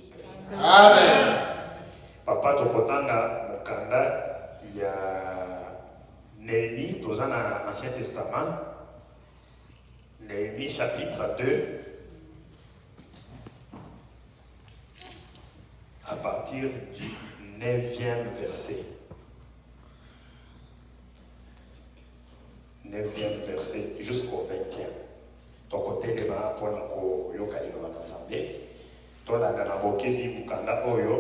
Jésus-Christ. Amen. Papa tokotanga mokanda ya Néhémie, dans l'Ancien Testament, Néhémie chapitre 2, à partir du 9e verset. 9e verset jusqu'au 20e. Donc, côté de ma pour nous yoka ino ensemble. Toi la na boke di mukanda oyo,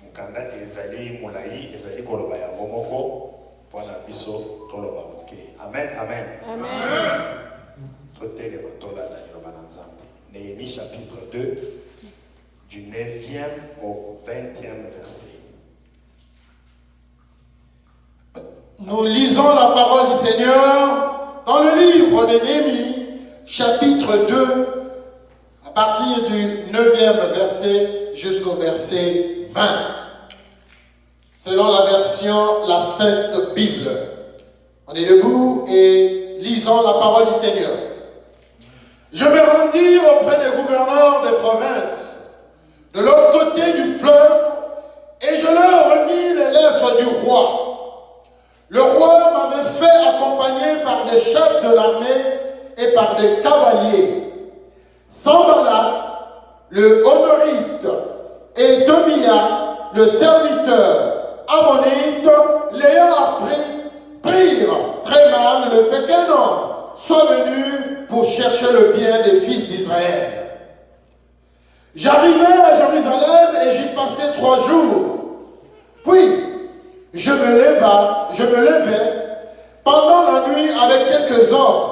mukanda ezali mulai ezali koloba ya momoko pour na biso toloba boke. Amen, amen. Amen. Côté de ma tola na yoba ensemble. Néhémie chapitre 2 du 9e au 20e verset. Nous lisons la parole du Seigneur dans le livre de Néhémie, chapitre 2, à partir du 9e verset jusqu'au verset 20. Selon la version, la Sainte Bible. On est debout et lisons la parole du Seigneur. Je me rendis auprès des gouverneurs des provinces, de l'autre côté du fleuve, et je leur remis les lettres du roi. Le roi m'avait fait accompagner par des chefs de l'armée et par des cavaliers. Sanballat, le Honorite, et Tobia, le serviteur ammonite, l'ayant appris, prirent très mal le fait qu'un homme soit venu pour chercher le bien des fils d'Israël. J'arrivai à Jérusalem et j'y passai 3 jours. Puis, je me levai pendant la nuit avec quelques hommes,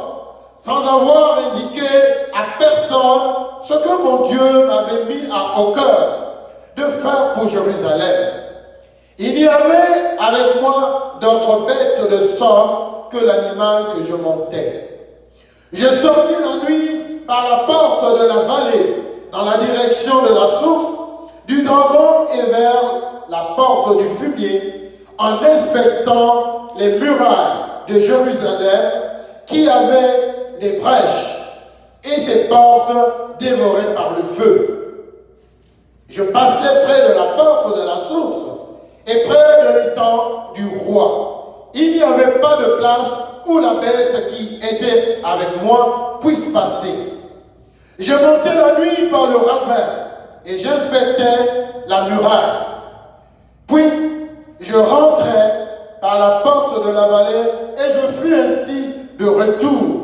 sans avoir indiqué à personne ce que mon Dieu m'avait mis au cœur de faire pour Jérusalem. Il y avait avec moi d'autres bêtes de somme que l'animal que je montais. Je sortis la nuit par la porte de la vallée, dans la direction de la source, du dragon et vers la porte du fumier, en inspectant les murailles de Jérusalem qui avaient des brèches et ses portes dévorées par le feu. Je passais près de la porte de la source et près de l'étang du roi. Il n'y avait pas de place où la bête qui était avec moi puisse passer. Je montais la nuit par le ravin et j'inspectais la muraille. Puis, je rentrais par la porte de la vallée et je fus ainsi de retour.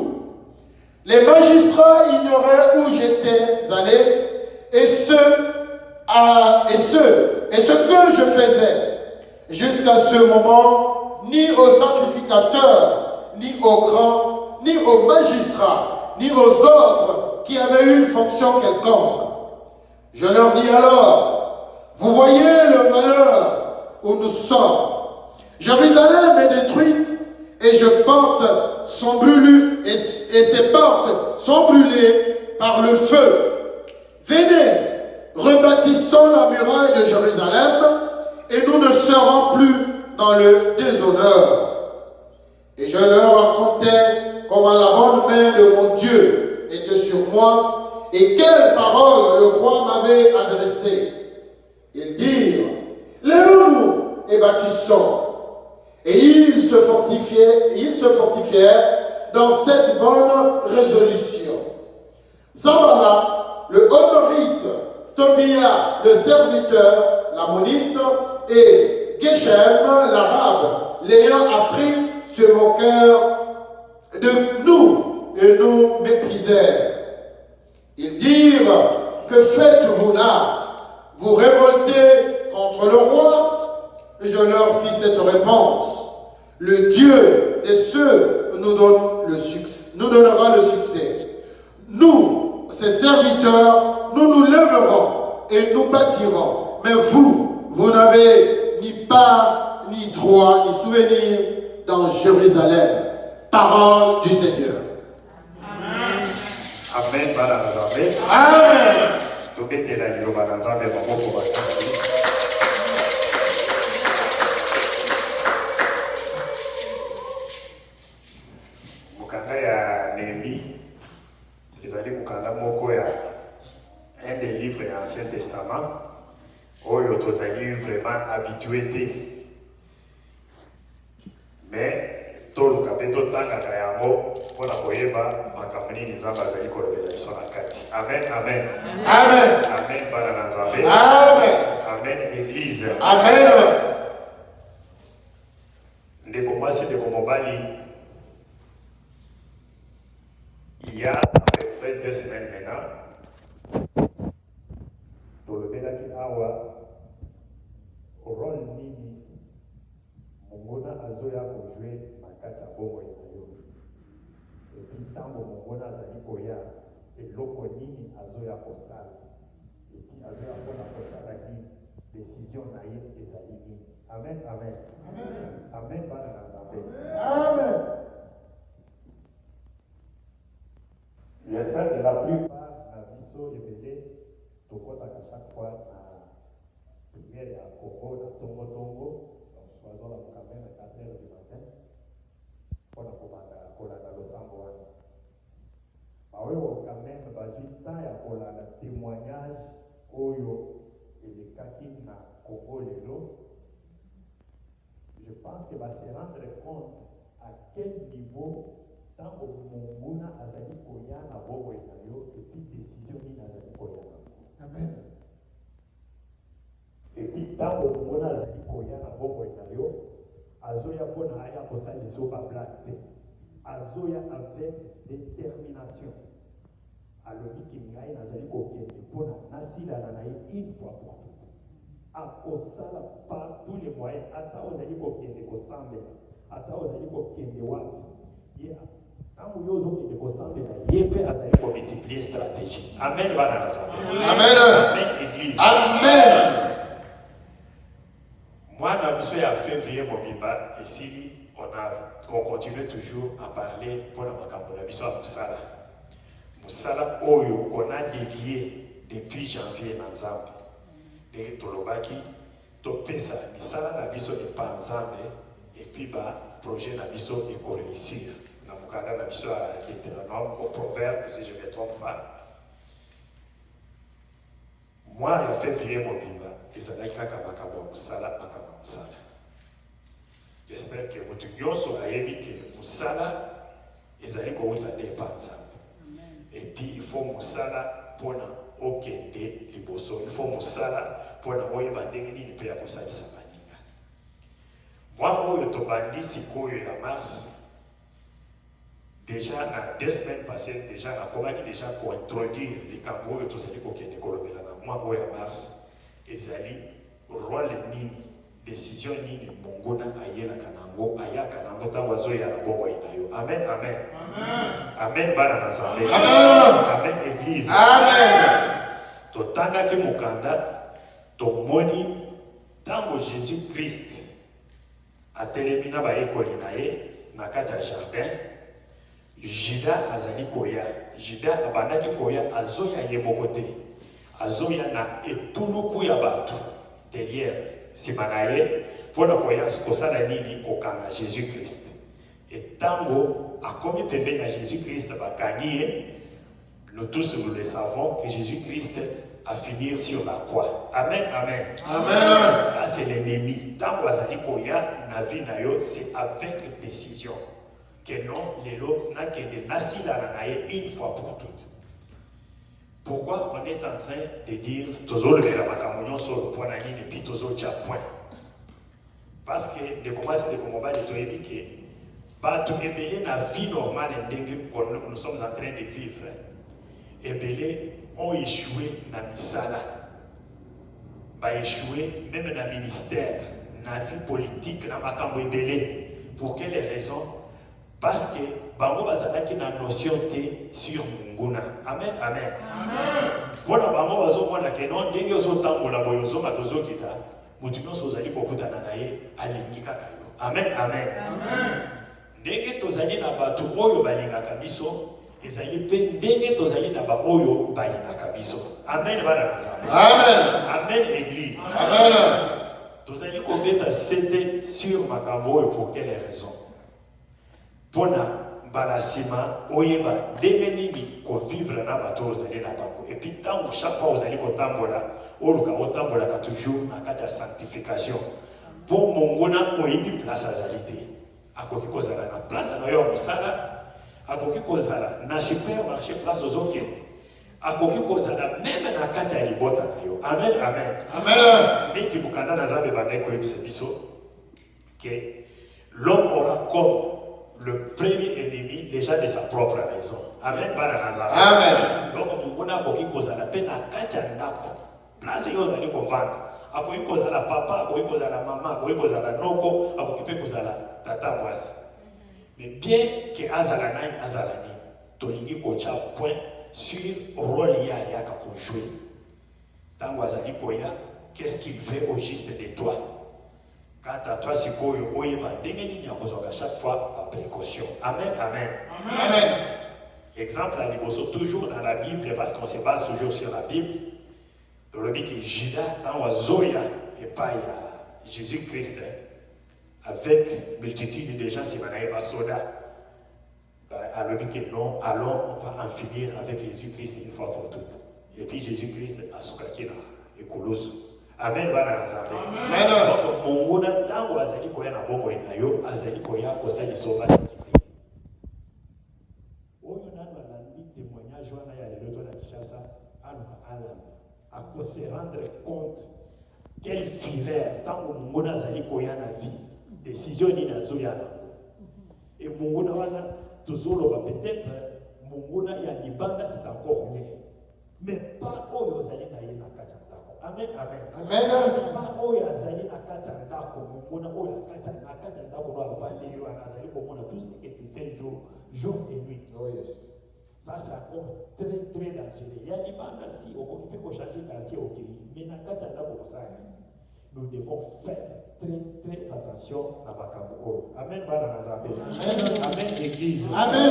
Les magistrats ignoraient où j'étais allé et ce que je faisais. Jusqu'à ce moment, ni aux sacrificateurs, ni aux grands, ni aux magistrats, ni aux autres qui avaient une fonction quelconque. Je leur dis alors, vous voyez le malheur où nous sommes. Jérusalem est détruite et ses portes sont brûlées par le feu. Venez, rebâtissons la muraille de Jérusalem et nous ne serons plus dans le déshonneur. Et je leur racontais comment la bonne main de mon Dieu était sur moi et quelles paroles le roi m'avait adressées. Ils dirent, lève-nous et bâtissons. Et ils se fortifièrent dans cette bonne résolution. Sanballat, le Honorite, Tobia, le serviteur, l'Ammonite, et Geshem, l'Arabe, l'ayant appris, se moquèrent de nous et nous méprisèrent. Ils dirent, que faites-vous là? Vous révoltez contre le roi? Je leur fis cette réponse. Le Dieu des cieux nous donnera le succès. Nous, ses serviteurs, nous nous lèverons et nous bâtirons. Mais vous n'avez ni part, ni droit, ni souvenir dans Jérusalem. Parole du Seigneur. Amen. Amen. Amen. Amen. Mukanda ya Néhémie, les allez mukanda moko ya un des livres de l'Ancien Testament. oyo tozali vraiment habitué. Mais toluka mpe totangaka yango mpona koyeba makambo nini nzambe azali kolobela biso na kati. Amen, amen. Amen. Amen, bana na nzambe. Amen. Amen, église. Amen. Ndeko mwasi, ndeko mobali, il y a à peu près 2 semaines maintenant, tolobelaki awa rôle nini mongona azoya kojue na kati ya bomoi na yo, epi ntango mongona azali koya eloko nini azoya kosala, epi azoya mpona kosala nini, décision na ye ezali nini. Amen, amen. Amen, bana na nzambe. Amen. J'espère que la plupart na biso ebele tokotaka chaque fois na prière ya Congo na tongo. Donc soit quand même à 4 heures du matin mpona kolanda losambo wana. Baoyo quand même bazwi temps ya kolanda témoignage oyo elekaki na Congo lelo. Je pense que va se rendre compte à quel niveau tant que monguna azali koya na bobo na yo et puis décision ni azali koya na. Amen. Et puis tant que monguna azali koya na bobo na yo azoya pona aya kosalisa ba blague te. Azoya avec détermination. Alobi ki ngai nazali kokende pona nasilana na ye une fois pour toutes. Akosala par tous les moyens, ata ozali kokende kosambela, ata ozali kokende wapi, ye ntango yo ozokende kosambela ye mpe azali komultiplier stratégie. Amen, bana na nzambe. Amen. Amen, église. Amen. Mwana biso ya février mobimba esili, on continue toujours à parler pour la makambo na biso ya mosala. Mosala oyo on a dédié depuis janvier na nzambe. Et tolobaki topesa misala na biso epa nzambe et puis ba projet na biso eko réussir na mokanda na biso ya Deutéronome au proverbe, si je ne me trompe pas. Moi ya février mobimba ezalaki kaka makambo ya mosala. J'espère que moto nyonso ayebi ke mosala ezali kouta nde epa nzambe. Et puis il faut mosala mpona okende liboso, il faut mosala mpona oyeba ndenge nini mpe ya kosalisa baninga. Mwa oyo tobandi sikoyo ya mars, déjà na 2 semaines passées, déjà nakomaki déjà kointroduire likambo oyo tozali kokende kolobela na mwa oyo ya mars, ezali rôle nini, décision nini mongona ayelaka nango, ayaka nango ntango azoya na bomoi na yo. Amen, amen. Amen, bana na nzambe. Amen, église. Amen. Totangaki mokanda, tomoni ntango Jésus-Christ atelemi na bayekoli na ye na kati ya jardin, Juda azali koya. Juda abandaki koya, azoya ye moko te. Azoya na etuluku ya bato derrière nsima na ye mpona koya kosala nini, kokanga Jésus-Christ. Etango akomi pembeni ya Jésus-Christ bakangi ye. Nous tous nous le savons que Jésus-Christ a fini sur la croix. Amen, amen. Amen. Là c'est l'ennemi. Tant que koya na vie na yo, c'est avec décision que non les loves n'a que de nasila na une fois pour toutes. Pourquoi on est en train de dire toujours le makambo sur le point na ligne et puis toujours déjà point? Parce que les combats c'est des combats de toyebi que bato ebele na vie normale ndenge nous sommes en train de vivre. Ebele ont échoué na misala, ba échoué même na ministère, na vie politique, na makambo ebele. Pour quelles raisons? Parce que bango bazalaki na notion te sur munguna. Amen, amen. Amen. Voilà bango bazomona ke non ndenge ozotambola boyo ozoma tozokita, mutu nyonso ozali kokutana na ye alingi kaka yo. Amen, amen. Amen. Ndenge tozali na bato oyo balingaka biso, ezali pe ndenge tozali na ba oyo balingaka biso. Amen, bana na nzambe. Amen. Amen, église. Amen. Tozali kobeta sete sur makambo oyo pour quelle raison? Pona Balasima, oyeba, dengenini, ko vivre na bato ozali na bango. Et puis, tant chaque fois vous allez au tambola, otambola ka toujours na kata sanctification. Pour mongona, oyebi place azalité. Akoki kozala na place na yo musala, akoki kozala na supermarché place aux autres. Akoki kozala même na kata ya libota na yo. Amen, amen. Amen. Neti bukanda na zabe bandai ko yebisa biso que l'homme aura comme le premier ennemi déjà de sa propre maison. Amen. Amen. Donc mongona akoki kozala pe na kati ya ndako. Place yo ozali kovanda. Akoki kozala papa, akoki kozala mama, akoki kozala noko, akoki pe kozala tata mwasi. Mais bien que azala nani azala nini, tolingi kocha point sur rôle ya kako jouer. Tango azali koya, qu'est-ce qu'il fait au juste de toi? Quant à toi, si koyo oyeba ndenge nini yakozwaka chaque fois par précaution. Amen, amen. Amen. Exemple à liboso toujours dans la Bible parce qu'on se base toujours sur la Bible. Dans le but que Judas, dans Zoya et pas Jésus-Christ, avec multitude de gens, c'est Manaïba Soda. Alors que non, allons, on va en finir avec Jésus-Christ une fois pour toutes. Et puis Jésus-Christ a soukakina et Colosse. Amen, bana nazabe. Amen. Donc, mon gona tango azali koya na bongo na yo, azali koya kosali soba. Oyo nana balandi témoignage wana ya lelo na Kinshasa, aluka alanda. À se rendre compte quelle filaire tant que Mungona azali koya na vie décision ni nazoya na et Mungona wana tozolo va peut-être Mungona ya libanda c'est encore mieux mais pas oyo azali na ye na kati ya ndako. Amen, amen. Amen. Pas oyo azali na kati ya ndako Mungona oyo na kati ya ndako no avandi yo azali komona tout ce que tu fais jour et nuit. Oh yes. Ça, c'est encore très, très dangereux. Il y a des bandes si on peut changer le quartier au pays. Mais dans le cas nous devons faire très, très attention à Bakamoko. Amen, Amen, Église. Amen.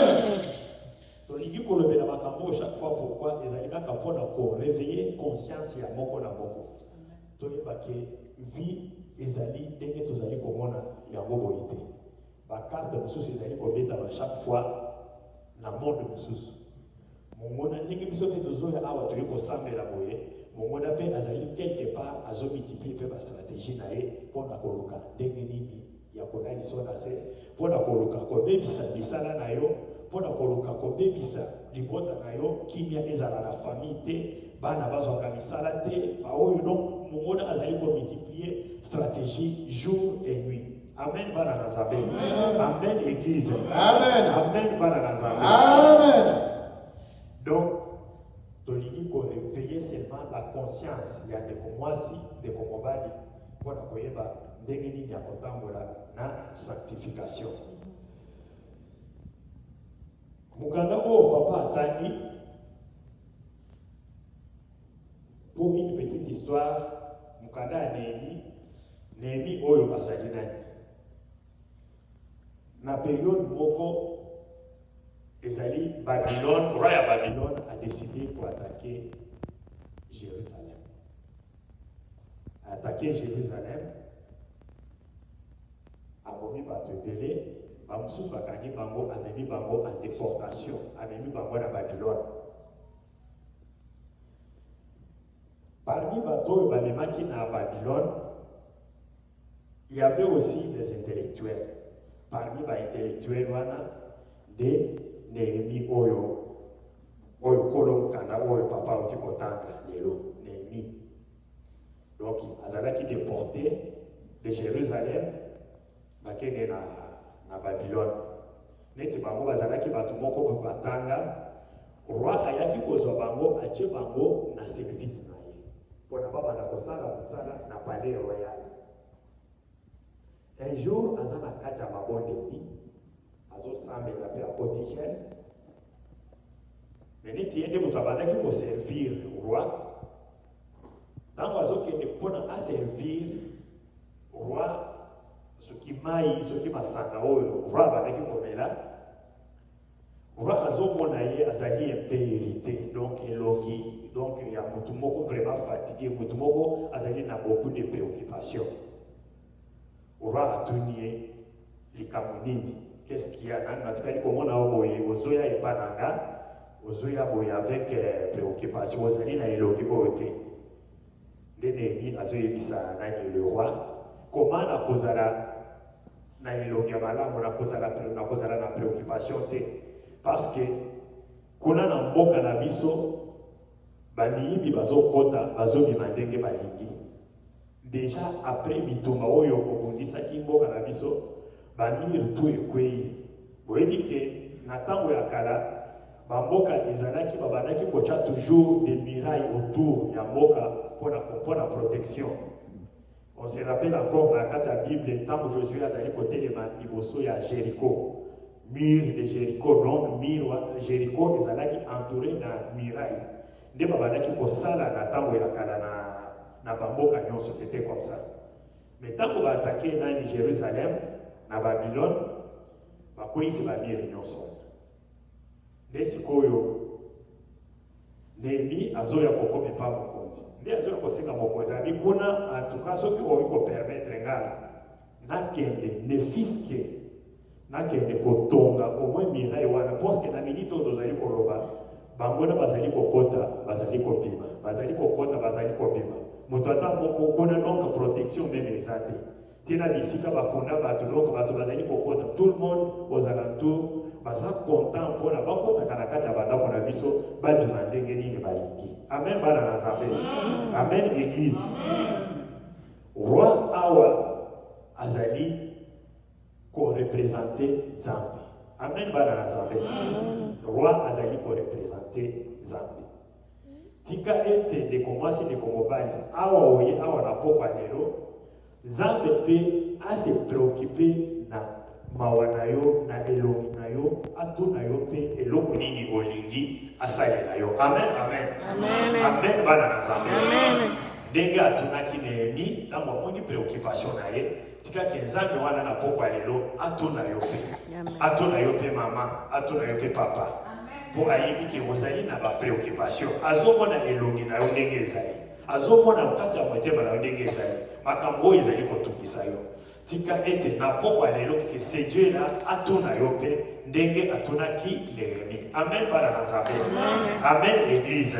Donc, il dit qu'on le met dans Bakamoko chaque fois. Pourquoi? Les alliés pour réveiller conscience et à Moko na Moko. Donc, il y a vie, les alliés, dès que tous alliés comme on a, il y a Moko été. La carte de Moussous, les alliés qu'on met dans chaque fois, la mort de Moussous. Mongona ndenge biso te tozoya awa toyi kosambela boye mongona pe azali quelque part azomultiplier pe bastratégie na ye mpona koluka ndenge nini ya kolaliso na se mpona koluka kobebisa misala na yo mpona koluka kobebisa libota na yo kimia ezala na famille te bana bazwaka misala te baoyo donc mongona azali komultiplier stratégie jour et nuit. Amen, bana na Nzambe. Amen, église. Amen. Amen, bana na Nzambe. Amen. Donc, tolingi ko réveiller seulement la conscience ya ndeko mwasi ndeko mobali mpona koyeba ndenge nini ya kotambola na sanctification. Mukanda oyo papa atangi pour une petite histoire mukanda ya Néhémie oyo azali nani na période moko ezali Babylone, roi ya Babylone a décidé pour attaquer Jérusalem. Attaquer Jérusalem, abomi bato ebele, bamosusu bakangi bango, amemi bango en déportation, amemi bango na Babylone. Parmi bato oyo bamemaki na Babylone, il y avait aussi des intellectuels. Parmi les intellectuels de Néhémie oyo kolo kanda oyo papa oti kotanga lelo Néhémie. Donc azalaki déporté de Jérusalem bakende na Babylone. Neti bango bazalaki bato moko batanga roi ayaki kozwa bango atie bango na service na ye mpona babanda kosala na palais royal. Un jour, azana kati ya mabondeli, azosambela pe apotichel. Mais neti yende moto abandaki koservir roi. Ntango azokende mpona aservir roi soki mai soki masanga oyo roi abandaki komela. Roi azomona ye azali un peu irrité, donc elongi, donc il y a moto moko vraiment fatigué, moto moko azali na beaucoup de préoccupations. Roi atuni likambo nini qu'est-ce qu'il y a? Natikali komona oboye ozoya epananga, ozoya boye avec préoccupation, ozali na eloki oyote. Ndeni azoyebisa nani le roi, comment na kozala na eloki ya malamu na kozala na préoccupation te, parce que kuna na mboka na biso bamiyibi bazokota bazobima ndenge balingi. Déjà après bitumba oyo obundisaki mboka na biso bamir tu ekwei. Boyebi ke na ntango ya kala bamboka ezalaki babandaki kotia toujours des murailles autour ya mboka pour la protection. On se rappelle encore dans la Bible, tant que Josué a dit côté de Maniboso, il y a Jéricho, mur de Jéricho, donc mur Jéricho, ils allaient entouré d'un muraille. Dès que babandaki kosala na tango ya kala na bamboka nyonso, c'était comme ça. Mais tant qu'on va attaquer dans Jérusalem, na Babylone, bakoyisi bamir nyonso. Nde sikoyo Néhémie azoya kokome pa mokonzi. Nde azoya kosenga mokonzi abi kuna atuka soki oyi ko permettre ngala nakende ne fiske nakende kotonga au moins miraille wana parce que na minute oyo tozali koloba bangona bazali kokota bazali kopima bazali kokota bazali kopima moto ata moko kuna donc protection même eza te tina bisika bakunda bato donc bato bazali kokota tout le monde aux alentours baza content pour la bakota kana kati ya bandako na biso babima ndenge nini balingi. Amen bana na Nzambe. Amen église. Roi awa azali ko représenter Nzambe. Amen bana na Nzambe. Roi azali ko représenter Nzambe. Tika ete de komasi de komobali awa oye awa na pokwa lelo Nzambe pe a se préoccuper na mawana yo na elongi na yo atuna yo pe eloko nini olingi asalela yo. Amen amen. Amen. Amen bana na Nzambe. Amen. Ndenge atunaki Néhémie ntango amoni préoccupation na ye tika ke Nzambe wana na pokwa lelo atuna yo pe. Atuna yo pe mama, atuna yo pe papa. Pour ayebi ke ozali na ba préoccupation azomona elongi na yo ndenge ezali azomona mokati ya motema na yo ndenge ezali makambo oyo ezali kotungisa yo tika ete na pokwa lelo ke se Dieu la atuna yo pe ndenge atunaki Néhémie. Amen bana na Nzambe. Amen église.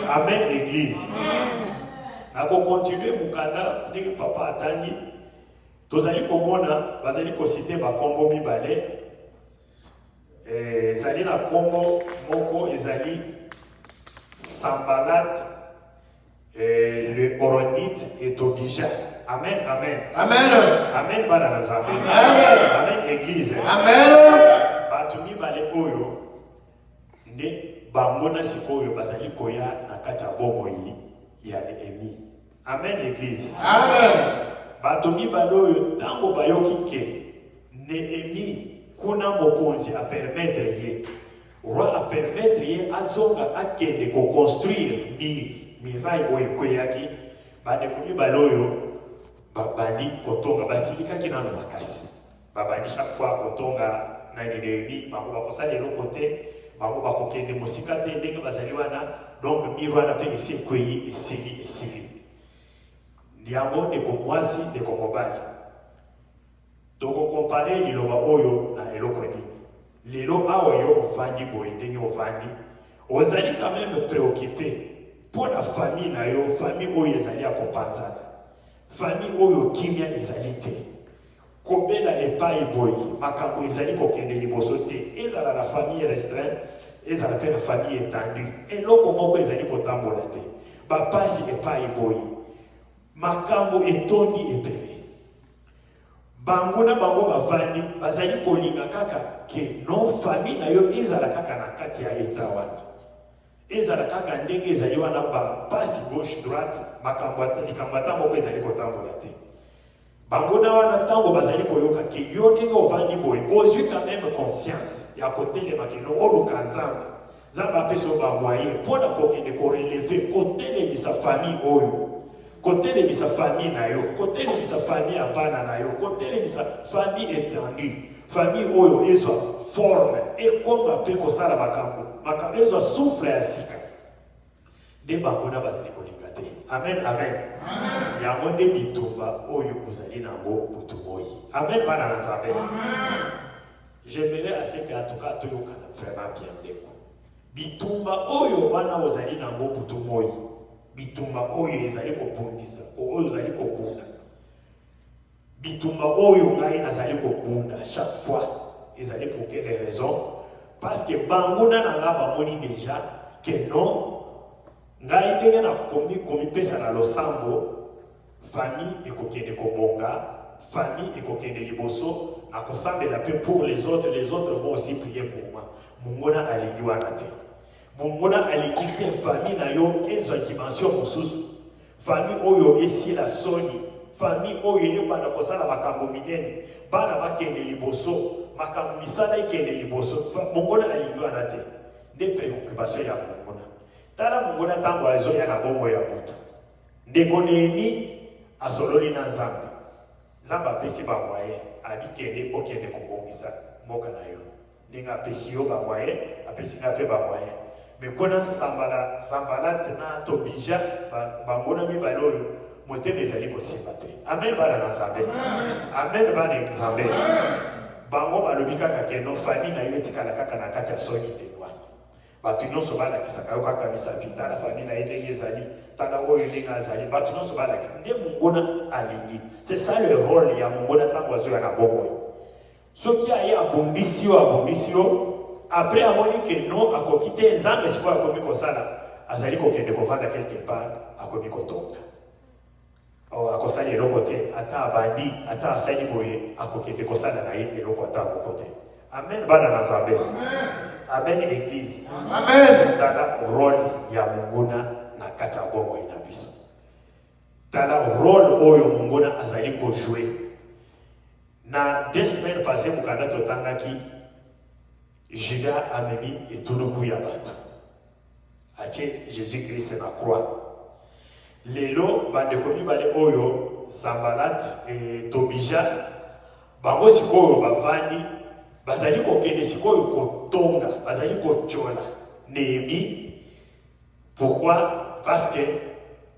Amen église. Nako continuer mukanda ndenge papa atangi tozali komona bazali kosite bakombo mibale ezali na kombo moko ezali Sambalat le Horonite et Tobija. Amen, amen. Amen. Amen, bana na Nzambe. Amen. Amen, église. Amen. Batu mibale oyo nde bangona sikoyo bazali koya na kati ya bomoi ya Néhémie. Amen, église. Amen. Batu mibale oyo tango bayoki ke Néhémie kuna mokonzi a permettre ye roi a permettre ye azonga akende ko construire miraille oyo koyaki bandeko mibale oyo babandi kotonga basilikaki nano makasi babandi chaque fois kotonga na Néhémie bango bakosala eloko te bango bakokende mosika te ndenge bazali wana donc miro wana mpe esi ekweyi esili yango ndeko mwasi ndeko mobali tokokompare liloba oyo na eloko nini lelo awa yo ofandi boye ndenge ofandi ozali quand même préoccupé pour la famille na yo famille oyo ezali ya kopanzana famille oyo kimia ezali te kobela epai boye makambo ezali kokende liboso te ezala la famille restreinte ezala mpe la famille étendue eloko moko ezali kotambola te bapasi epai boye makambo etondi epele bango na bango bavandi bazali kolinga kaka ke non famille na yo ezala kaka na kati ya eta wana ezala kaka ndenge ezali wana bapasi gauche droite likambo ata moko ezali kotambola te bango na wana ntango bazali koyoka ke yo ndenge ovandi boye ozwi quand même conscience ya kotelema keno oluka Nzambe Nzambe apesa yo bamoyen mpona kokende koreleve kotelemisa famille oyo kotelemisa famille na yo kotelemisa famille ya bana na yo kotelemisa famille étendue famille oyo ezwa forme ekoma mpe kosala makambo ezwa souffle ya sika nde bango na bazali kolinga te. Amen amen. Yango nde bitumba oyo ozali nango butu moi. Amen bana na Nzambe. j'aimerais assez que en tout cas tu yokana vraiment bien ndeko bitumba oyo bana ozali nango butumoi bitumba oyo ezali kobundisa oyo ezali kobunda bitumba oyo ngai azali kobunda chaque fois ezali pour quelle raison parce que banguna nanga bamoni déjà que non ngai ndenge na komi pesa na losambo famille ekokende kobonga famille ekokende liboso akosambela pe pour les autres vont aussi prier pour moi mungona alingi wana te mungona alingi te famille na yo ezwa dimension mosusu famille oyo esila soni famille oyo eyebana kosala makambo minene bana bakende liboso makambo misala ekende liboso mungona alingi wana te nde préoccupation ya mungona tala mungona ntango azoya na bongo ya butu ndeko Nehemi asololi na nzambe nzambe apesi bamwaye abikende okende kobongisa mboka na yo ndenge apesi yo bamwaye apesi nga mpe bamwaye me kuna Sanbalati na Tobija bangona mibale oyo motema ezali kosimba te amen bana na nzambe amen bana nzambe bango balobi kaka keno famille na yo etikala kaka na kati ya soni ndenge wana bato nyonso balakisaka yo kaka misapi tala famille na ye ndenge ezali tala oyo ndenge azali bato nyonso balakisa nde mongona alingi c'est ça le rôle ya mongona ntango azoya na bongo oyo soki aye abundisi yo après amoni ke non akoki te nzambe sikoyo akomi kosala azali kokende kovanda quelque part akomi kotonga akosala eloko te ata abandi ata asali boye akokende kosala na ye eloko ata moko te amen bana na nzambe amen église amen tala rôle ya mongona na kati ya bongo na biso tala rôle oyo mongona azali kojouer na 2 semaines passées mukanda totangaki Judas amemi etuluku ya bato atie Jésus-Christ na croix lelo bandeko mibale oyo Sanbalati et Tobija bango sikoyo bavandi bazali kokende sikoyo kotonga bazali kochola Nehemi pourquoi parce que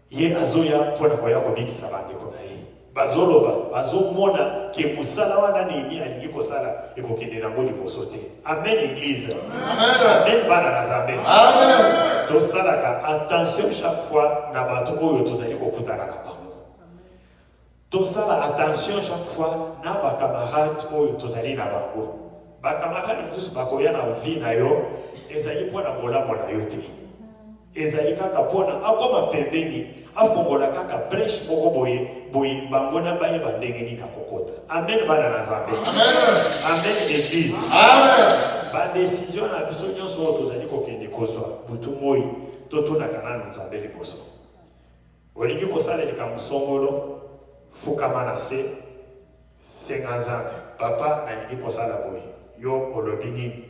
ye azoya pona koya kobikisa bandeko na ye bazoloba bazomona ke musala wana Nehemi alingi kosala ekokende nango liboso te amen église amen bana na nzambe amen tosalaka attention chaque fois na bato oyo tozali kokutana na bango tosala attention chaque fois na bakamarade oyo tozali na bango bakamarade mosusu bakoya na vie na yo ezali mpona bolamo na yo te ezali kaka mpona akoma pembeni afongola kaka brèche moko boye bangona bayeba ndenge nini akokota amen bana na nzambe amen église amen badesizio na biso nyonso oyo tozali kokende kozwa butu moi totunaka nanu nzambe liboso olingi kosala likambo songolo fukama na se senga nzambe papa nalingi kosala boye yo olobi nini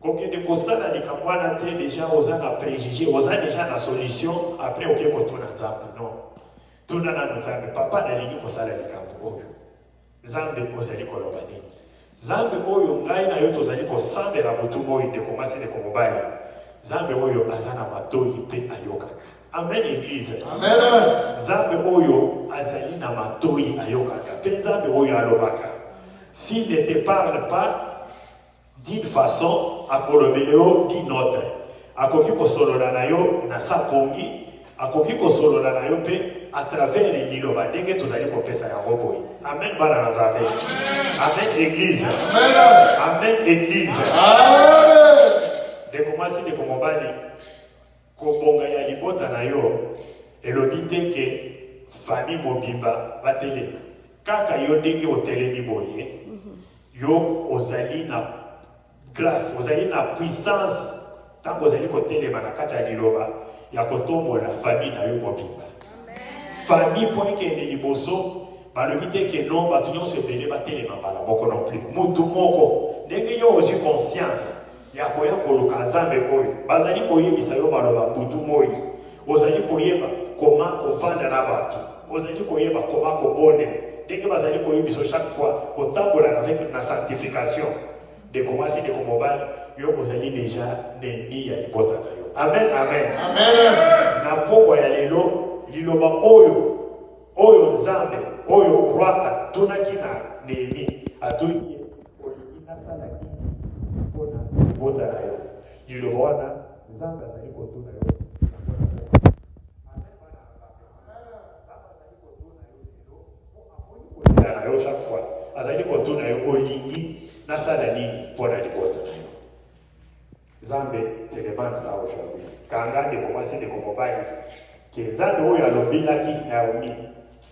kokende kosala likambo wana te déjà oza na préjugé oza déjà na solution après oke kotuna nzambe non tuna nanu nzambe papa nalingi kosala likambo oyo nzambe ozali koloba nini nzambe oyo ngai na yo tozali kosambela motu moi ndeko mwasi ndeko mobali nzambe oyo aza na matoi mpe ayokaka amen église amen nzambe oyo azali na matoi ayokaka mpe nzambe oyo alobaka s'il ne te parle pas d'une façon akolobeleo d'une autre akoki kosolola na yo na sapongi akoki kosolola na yo mpe à travers liloba ndenge tozali kopesa yango boye amen bana na nzambe amen église amen église amen ndeko mwasi ndeko mobali kobonga ya libota na yo elobi te ke famille mobimba batelema kaka yo ndenge otelemi boye yo ozali na grâce ozali na puissance tango ozali kotelema na kati ya liloba ya kotombola famille na yo mobimba famille po ekende liboso balobi te ke non bato nyonso ebele batelema mbala moko non plus mutu moko ndenge yo ozwi conscience ya koya koluka nzambe oyo bazali koyebisa yo maloba mutu moi ozali koyeba koma kovanda na bato ozali koyeba koma kobondela ndenge bazali koyebiso chaque fois kotambola avec na sanctification ndeko mwasi ndeko mobali yo ozali déjà neni ya libota na yo amen amen amen na pokwa ya lelo liloba oyo nzambe oyo roi atunaki na Nehemi atuni libota na yo liloba wana nzambe azali kotuna yo na yo chaque fois azali kotuna yo olingi nasala nini mpona libota na yo nzambe telemana sa aujourd'hui kanga ndeko mwasi ndeko mobali ke nzambe oyo alobelaki naomi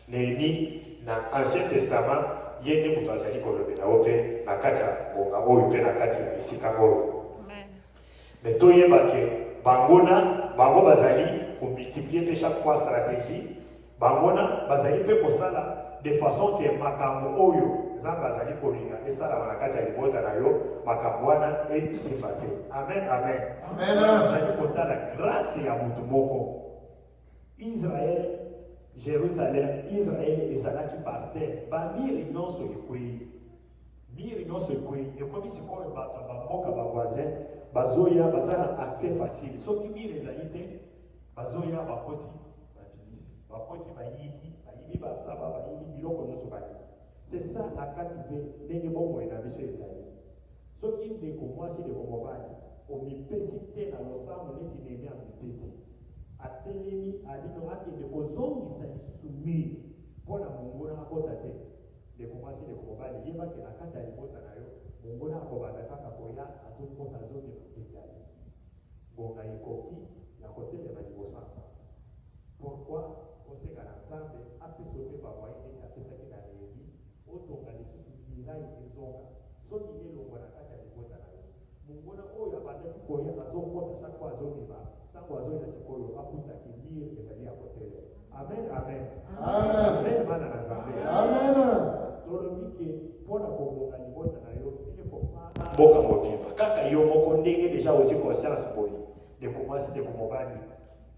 Néhémie na ancien testament ye nde moto azali kolobela yo mpe na kati ya ngonga oyo mpe na kati ya esika oyo me toyeba ke bango bazali komultiplie mpe chaque fois stratégie bangona bazali mpe kosala de façon ke makambo oyo nzambe azali kolinga esalama na kati ya libota na yo makambo wana esimba te amen amen azali kotala grâce ya motu moko Israël Jérusalem Israël ezalaki par terre bamiri nyonso ekwei ekomi sikoyo bato ya bamboka bavoisin bazoya baza na accès facile soki miri ezali te bazoya bakoti bakoti bayibi bataba bayibi biloko nyonso bayi c'est ça na kati mpe ndenge bomoi na biso ezali soki ndeko mwasi ndeko mobali omipesi te na losambo neti Néhémie amipesi atelemi alino akende kozongisa lisusu miri mpona mongona akota te ndeko mwasi ndeko mobali yebake na kati ya libota na yo mongona akobanda kaka koya azokota azobima ezali ngonga ekoki ya kotelema liboso ya nzambe pourquoi osenga na nzambe apesa mpe bamoye ndenge apesaki na Néhémie otonga lisusu milai ezonga soki elongo na kati ya libota na yo mongona oyo abandaki koya azokota chaque fois azobima ntango azoyina sikoyo akutaki mire ezali ya kotelema amen amen amen bana na nzambe amen tolobi ke mpona kobonga libota na yo ilefopana mboka mobimba kaka yo moko ndenge deja ozwi conscience boye ndeko mwasi ndeko mobali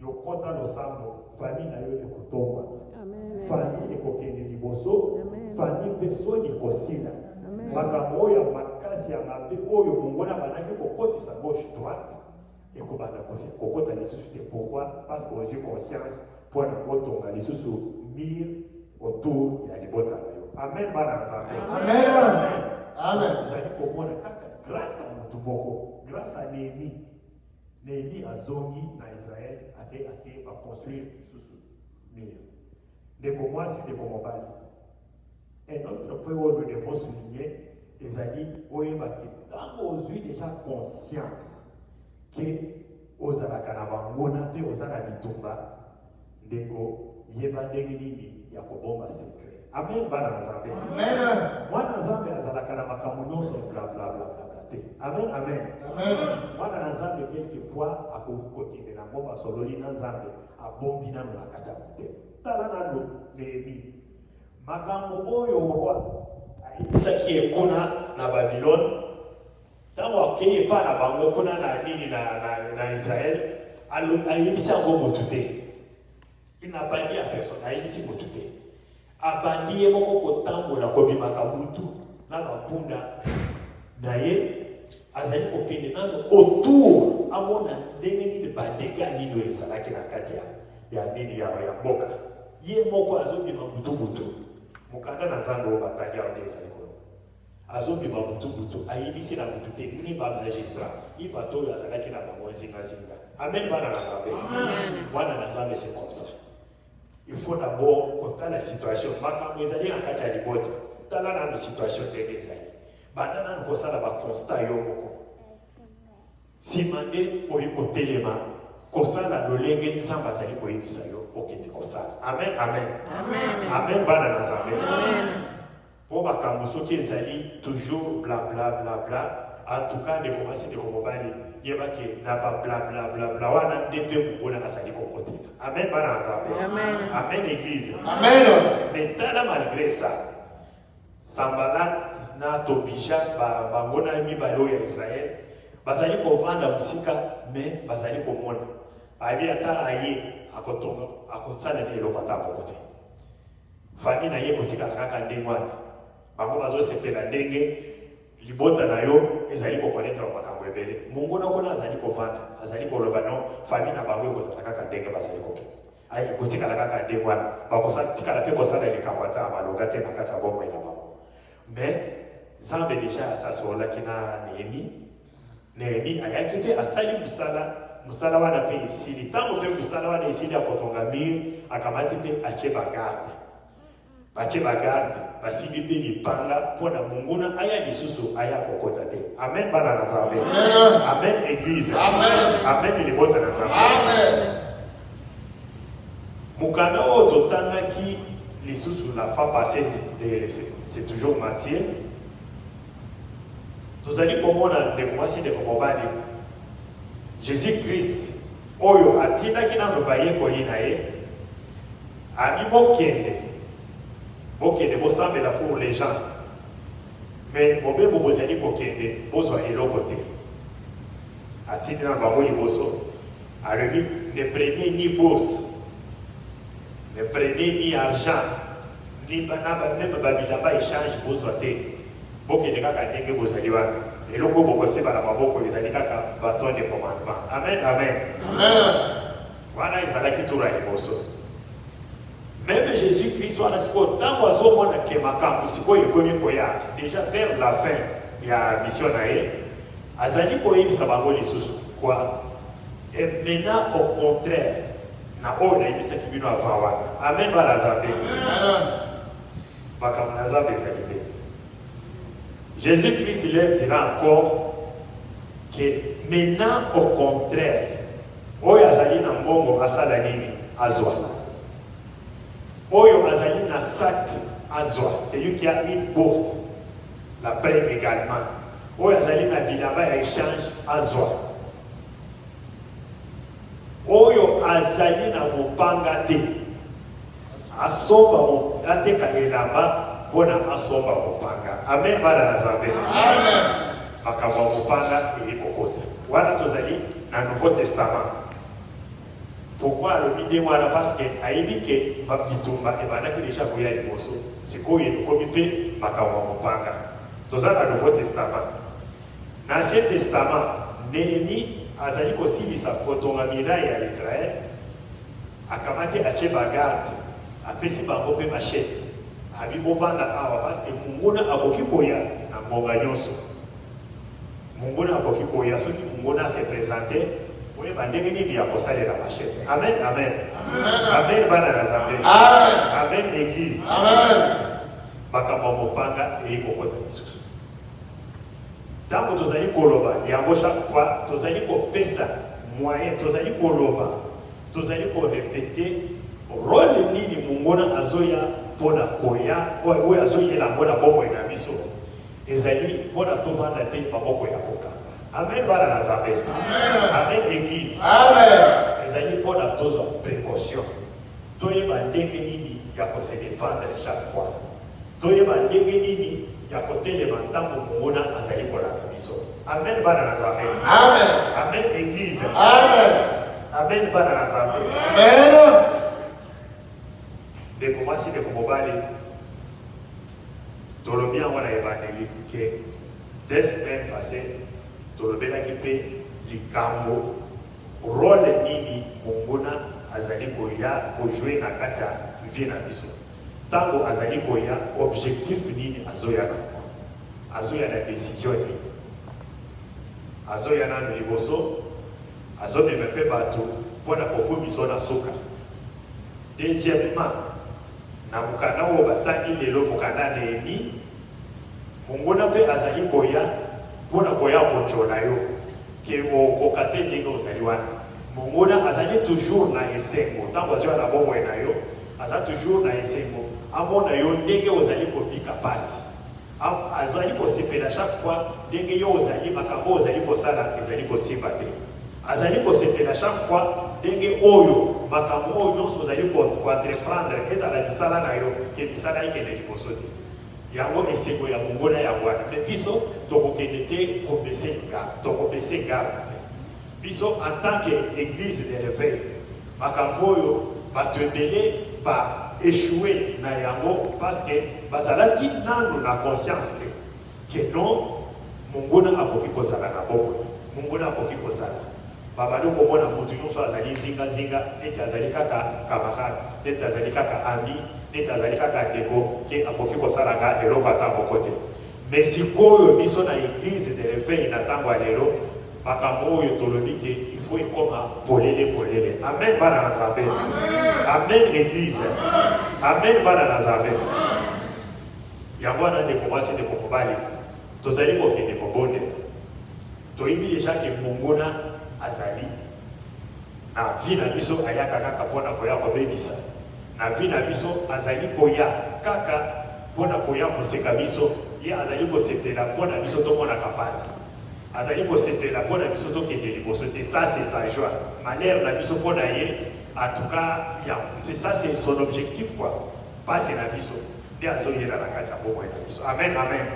yokota losambo famille na yo ekotongwa famille ekokende liboso famille mpe soni ekosila makambo oyo makasi ya mabe oyo mongona bandaki kokotisa gauche droite ekobanda kokota lisusu te pourquoi parce que ozwi conscience mpona kotonga lisusu mire autour ya libota na yo amen bana nzambe amen ezali komona kaka grâce ya motu moko grâce ya Néhémie azongi na Israël ake baconstruire lisusu mire ndeko mwasi ndeko mobali un autre point oyo nous devons souligner ezali oyeba ke ntango ozwi déjà conscience ke ozalaka na bangona mpe oza na bitumba ndeko yeba ndenge nini ya kobomba secret amen bana na nzambe mwana nzambe azalaka na makambo nyonso blablabla te amen mwana na nzambe quelquefois akoki kokende na ngomba sololi na nzambe abombi nano na kati ya motema tala nano Néhémie makambo oyo roi ayebisaki ekuna na Babylone ntango akei epa na bango kuna na nini na Israel ayebisi yango motu te il n'a pas dit à personne ayebisi motu te abandi ye moko kotambola kobimaka butu na bampunda na ye azali kokende nano autour amona ndenge nini badega nini ezalaki na kati ya nini ya mboka ye moko azobima butu mokanda na nzambe oyo batangi awo nde ezali kolo azobima butu ayebisi na butu te ni bamagistrat i bato oyo azalaki na bango ezingazinga amen bana na nzambe mwana na nzambe c'est comme ça il faut d'abord kotala situation makambo ezali na kati ya libota tala nano situation ndenge ezali banda nano kosala baconstat yo moko nsima nde oyi kotelema kosala lolenge nzambe azali koyebisa yo okende kosala amen bana na nzambe mpo makambo soki ezali toujours blablabla en tout cas ndeko mwasi ndeko mobali yebake na bablablabla wana nde mpe mongona azali kokotela amen bana na nzambe amen église mais tala malgré ça Sanbalat na Tobija bangona mibale oyo ya Israël bazali kovanda musika mais bazali komona abi ata aye akotonga akotana eloko ata moko te famille na ye kotikala kaka ndenge wana bango bazosepela ndenge libota na yo ezali kokonetra makambo ebele mongona kona azali kovanda azali koloba no famille na bango ekozala kaka ndenge bazali kokende aye kotikala kaka ndenge wana bakosatikala mpe kosala likambo ata ya malonga te na kati ya bomoi na bango mais nzambe deja asasolaki na Néhémie Néhémie ayaki mpe asali musala wana mpe esili. Ntango mpe musala wana esili ya kotonga mire, akamati mpe atie bagarde. Batie bagarde, basimbi mpe mipanga mpona monguna aya lisusu aya kokota te. Amen bana na Nzambe. Amen église. Amen libota na Nzambe. Mukanda oyo totangaki lisusu la fois passée, c'est toujours Matthieu. Tozali komona ndeko mwasi ndeko mobali Jésus-Christ oyo atindaki nano bayekoli na ye abi bokende bosambela pour les gens, mais bobembo bozali kokende bozwa eloko te. Atindi nano bango liboso alobi ne prenez ni bourse, ne prenez ni argent, ni même babilamba échange bozwa te. Bokende kaka ndenge bozali wana eloko bokoseba na maboko ezali kaka bâton de commandement. Amen, amen. Wana ezalaki tura liboso. Même Jésus-Christ wana sikoyo ntango azomona ke makambo sikoyo ekomi koya déjà vers la fin ya mission na ye azali koyebisa bango lisusu kwa et maintenant au contraire na oyo nayebisaki bino avant wana. Amen bana Nzambe. Makambo na Nzambe ezali te. Jésus-Christ leur dira encore que maintenant au contraire, oyo azali na mbongo asala nini azwa. Oyo azali na sac azwa, celui qui a une bourse la prenne également. Oyo azali na bilamba ya échange azwa. Oyo azali na mopanga te asomba ateka elamba pona asomba mopanga. Amen bana na Nzambe. Amen. Makambo mopanga eli kokota. Wana tozali na Nouveau Testament. Pourquoi alobi nde wana? Parce que ayebi ke babitumba ebandaki déjà koya liboso. Sikoyo ekomi mpe makambo mopanga. Toza na Nouveau Testament. Na Ancien Testament, Néhémie azali kosilisa kotonga mirayi ya Israël. Akamati atie bagarde, apesi bango mpe machette. Abi bovanda awa parce que munguna akoki koya na mbonga nyonso. Munguna akoki koya soki munguna se présenter oye bandenge nini ya kosalela machette. Amen, amen. Amen bana na Nzambe. Amen église. Amen. Makambo mopanga eli kokota lisusu. Ntango tozali koloba yango chaque fois tozali kopesa moyen, tozali koloba, tozali korepete rôle nini munguna azoya pona koya oyo azoyela mbona boko na biso ezali pona tovanda te maboko ya koka. Amen bana na Nzambe. Amen église. Amen. Ezali pona tozwa précaution. Toyeba ndenge nini ya kose défendre chaque fois. Toyeba ndenge nini ya kotelema ntango munguna azali kolanda biso. Amen bana na Nzambe. Amen. Amen église. Amen. Amen bana na Nzambe. Amen. De commencer de mobali tolobi yango na évangélie que 2 semaines passées tolobelaki mpe likambo rôle nini monguna azali koya kojouer na kati ya vie na biso. Ntango azali koya objectif nini azoya na azoya na décision nini azoya nano liboso azomema mpe bato mpona kokumisa na suka. Deuxièmement, na mukanda oyo batangi lelo mukanda Néhémie monguna mpe azali koya mpona koya kochola yo ke okoka te ndenge ozali wana. Monguna azali toujours na esengo ntango azwa na bomoi na yo aza toujours na esengo amona yo ndenge ozali kobika pasi azali kosepela chaque fois ndenge yo ozali makambo ozali kosala ezali kosimba te. Azali kosepela chaque fois ndenge oyo makambo oyo nyonso ozali koentreprendre ezala misala na yo ke misala ekende liboso te. Yango esengo ya monguna ya wana mpe biso tokokende te tokobese garde te. Biso en tant que église de réveil makambo oyo bato ebele baéchoué na yango parce que bazalaki nanu na conscience te ke non monguna akoki kozala na boko, monguna akoki kozala babali komona motu nyonso azali zingazinga neti azali kaka camarade, neti azali kaka ami, neti azali kaka ndeko ke akoki kosalanga eloko ata moko te. Mais sikoyo biso na église de réveil na ntango ya lelo makambo oyo tolobi te il faut ekoma polele. Amen bana na Nzambe. Amen église. Amen bana na Nzambe. Yango wana ndeko mwasi ndeko mobali tozali kokende kobonde toyebi deja ke mongona azali na vi na biso ayaka kaka mpona koya kobebisa na vi na biso azali koya kaka mpona koya koseka biso ye azali kosetela mpona biso tomonaka pasi azali kosetela mpona biso tokende liboso te. Ça c'est sa joie malheur na biso mpona ye en tout cas c'est ça, c'est son objectif quoi. Pasi na biso nde azoyela na kati ya bomoi na biso. Amen, amen.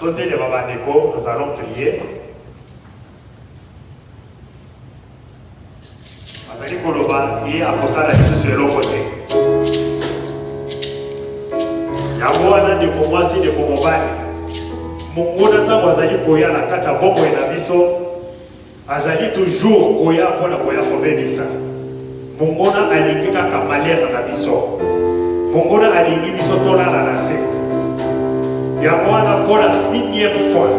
Totelema bandeko, nous allons prier. Azali koloba ye akosala lisusu eloko te. Yango wana ndeko mwasi ndeko mobali mongona ntango azali koya na kati ya bomoi na biso azali toujours koya mpona koya kobebisa. Mongona alingi kaka malheur na biso. Mongona alingi biso tolala na se. Yango wana mpona énième fois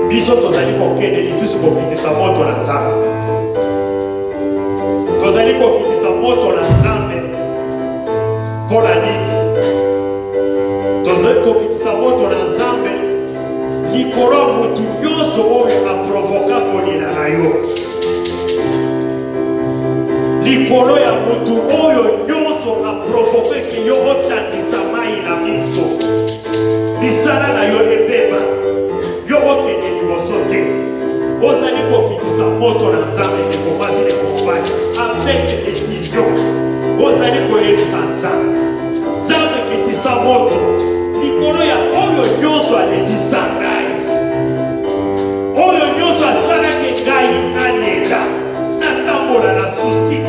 biso tozali kokende lisusu kokitisa moto na Nzambe. Tozali kokitisa moto na Nzambe mpona nini? Tozali kokitisa moto na Nzambe likolo motu nyonso oyo aprovoka kolila na yo. Likolo ya motu oyo nyonso aprovoke ki yo otangisa mai na miso. Misala na yo ebeba. Yo okende liboso te. Ozali kokitisa moto na Nzambe ndeko mwasi ndeko mobali avec décision. Ozali koyebisa Nzambe. Nzambe kitisa moto likolo ya oyo nyonso alebisa ngai. Oyo nyonso asalaki ngai nalela natambola na susi.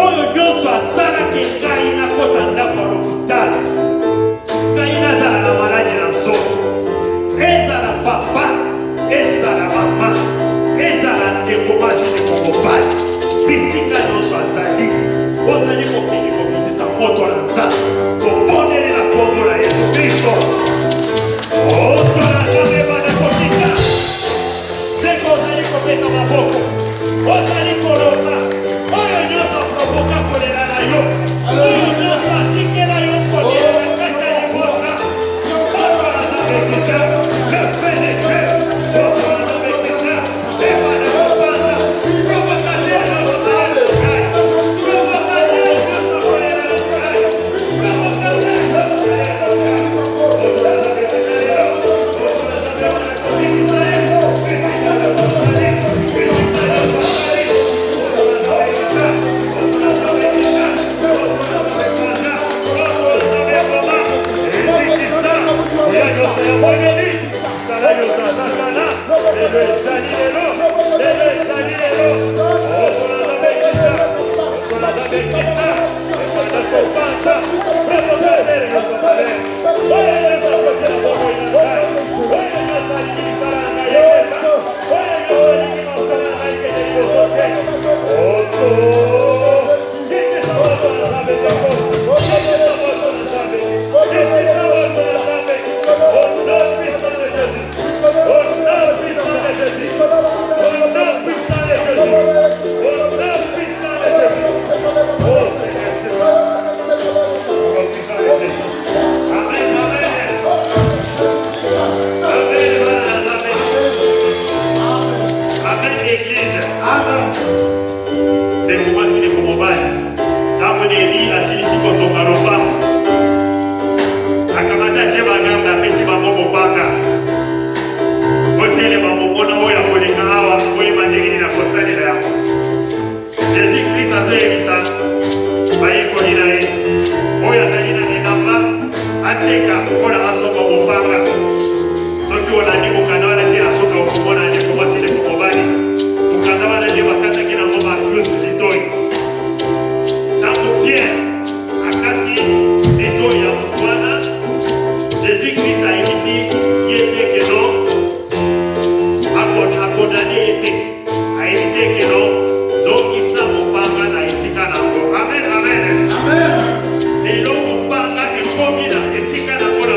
Oyo nyonso asalaki ngai nakota ndako ya lopitalo. Ngai nazala na maladi na nzoto. Ezala papa, ezala mama, ezala ndeko mwasi ndeko mobali. Bisika nyonso azali. Ozali kokende kokitisa moto na Nzambe. Tobondeli na kombo na Yesu Kristo. Tolanda bana kotika. Ndeko ozali kobeta maboko. Ozali koloba. Oyo nyonso aprovoka kolela na yo. Oyo nyonso atikela yo kolela na kati ya libota. Soto na Nzambe kita. Le peneke. Soto na Nzambe kita. Eba na kopanda. Provokatela na kolela na kai. Provokatela nyonso kolela na kai. Provokatela nyonso kolela na kai. Soto na Nzambe kita leo. Soto na Nzambe wana kotikisa leo. Kristika na kopali. Kristika na kopali. Soto na Nzambe kita. Soto na Nzambe kita. Soto na Nzambe kita. Soto na Nzambe koma. Elikisa. Oya yote ya mwengeni. Sala yote asasana. Lelo esali lelo. Lelo esali lelo. Soto na Nzambe kita. Soto na Nzambe kita. Esana kopanda. Prepotele yote pale. Oya yote apotela bomo inangai. Oya yote alikisala na yesa. Oya yote alikisala na ikele yote. Oto. Kitisa moto na Nzambe toko. Kitisa moto na Nzambe. Kitisa moto na Nzambe. Au nom puissant de Jésus. Au nom puissant de Jésus. Au nom puissant de Jésus. Au nom puissant de Jésus. Oh Seigneur Jésus. Au nom puissant de Jésus. Amen, amen. Amen, amen. Amen, Église. Amen. Ndeko mwasi ndeko mobali ntango Eli asilisi kotonga lopango akamata tie baganga apesi bango mopanga kotelema mongona oyo akoleka awa koyeba ndenge nini akosalela yango. Jésus Christ azoyebisa bayekoli na ye oyo azali na elamba ateka mpona asomba mopanga. Soki olandi mokanda wana te asoka okomona ndeko mwasi ndeko mobali mokanda wana nde bakataki nango bakrusu litoi. Ntango Pierre akati litoi ya motu wana Jésus Christ ayebisi ye te keno akondane ye te. Ayebisi ye keno zongisa mopanga na esika nango. Amen, amen. Amen. Lelo mopanga ekomi na esika nango na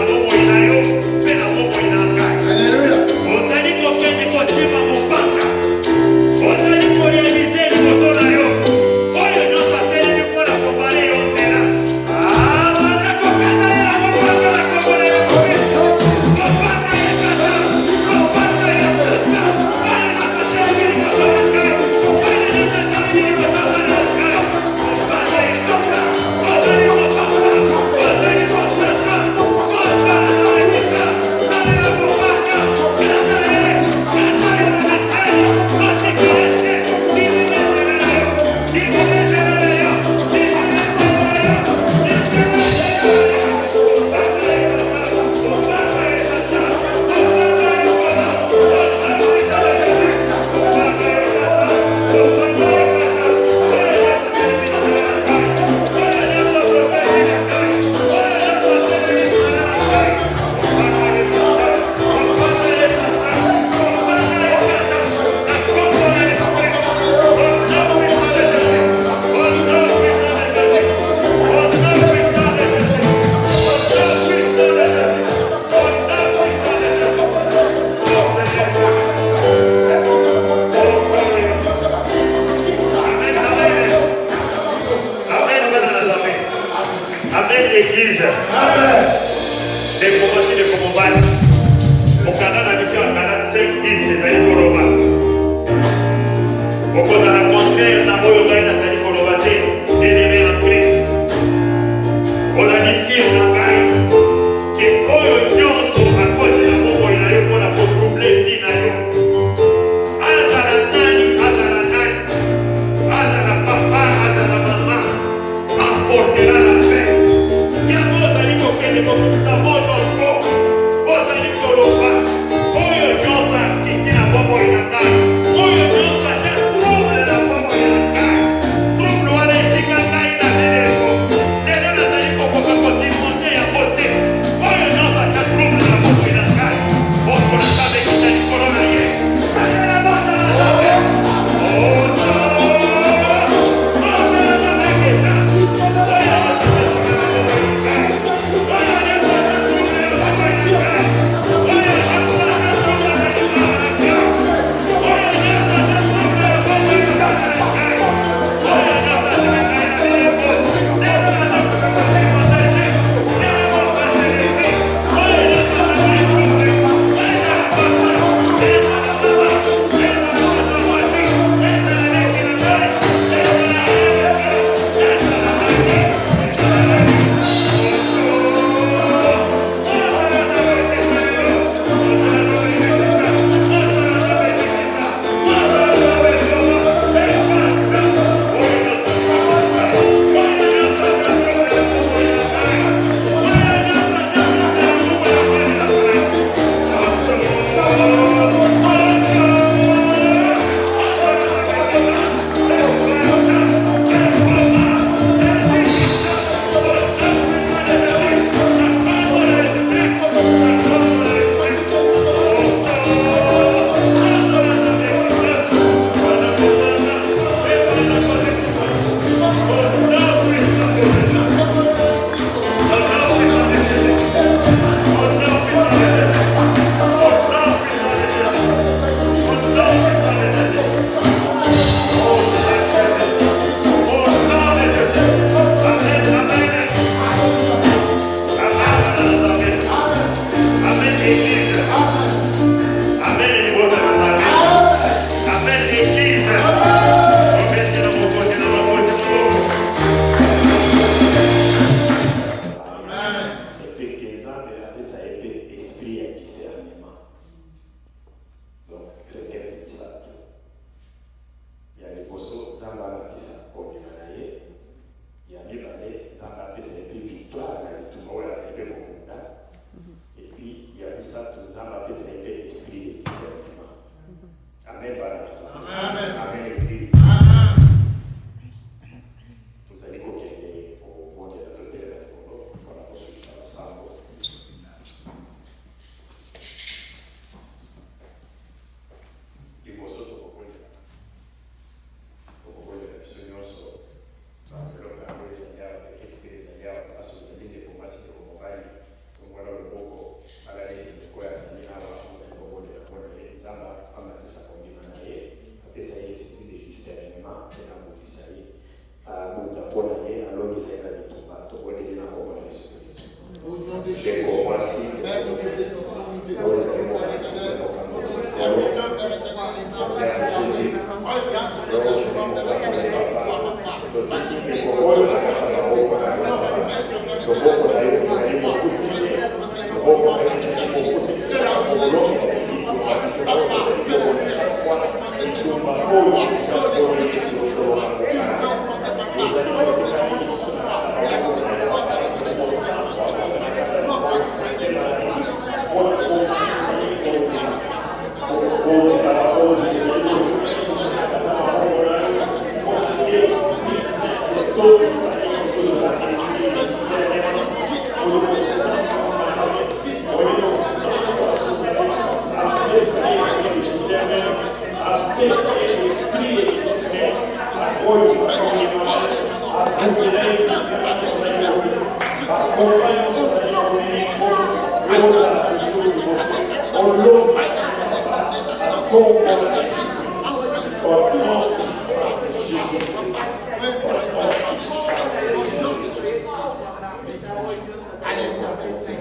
Alléluia, merci.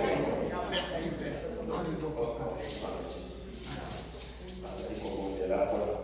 Merci, Père. Dans le nom de là pour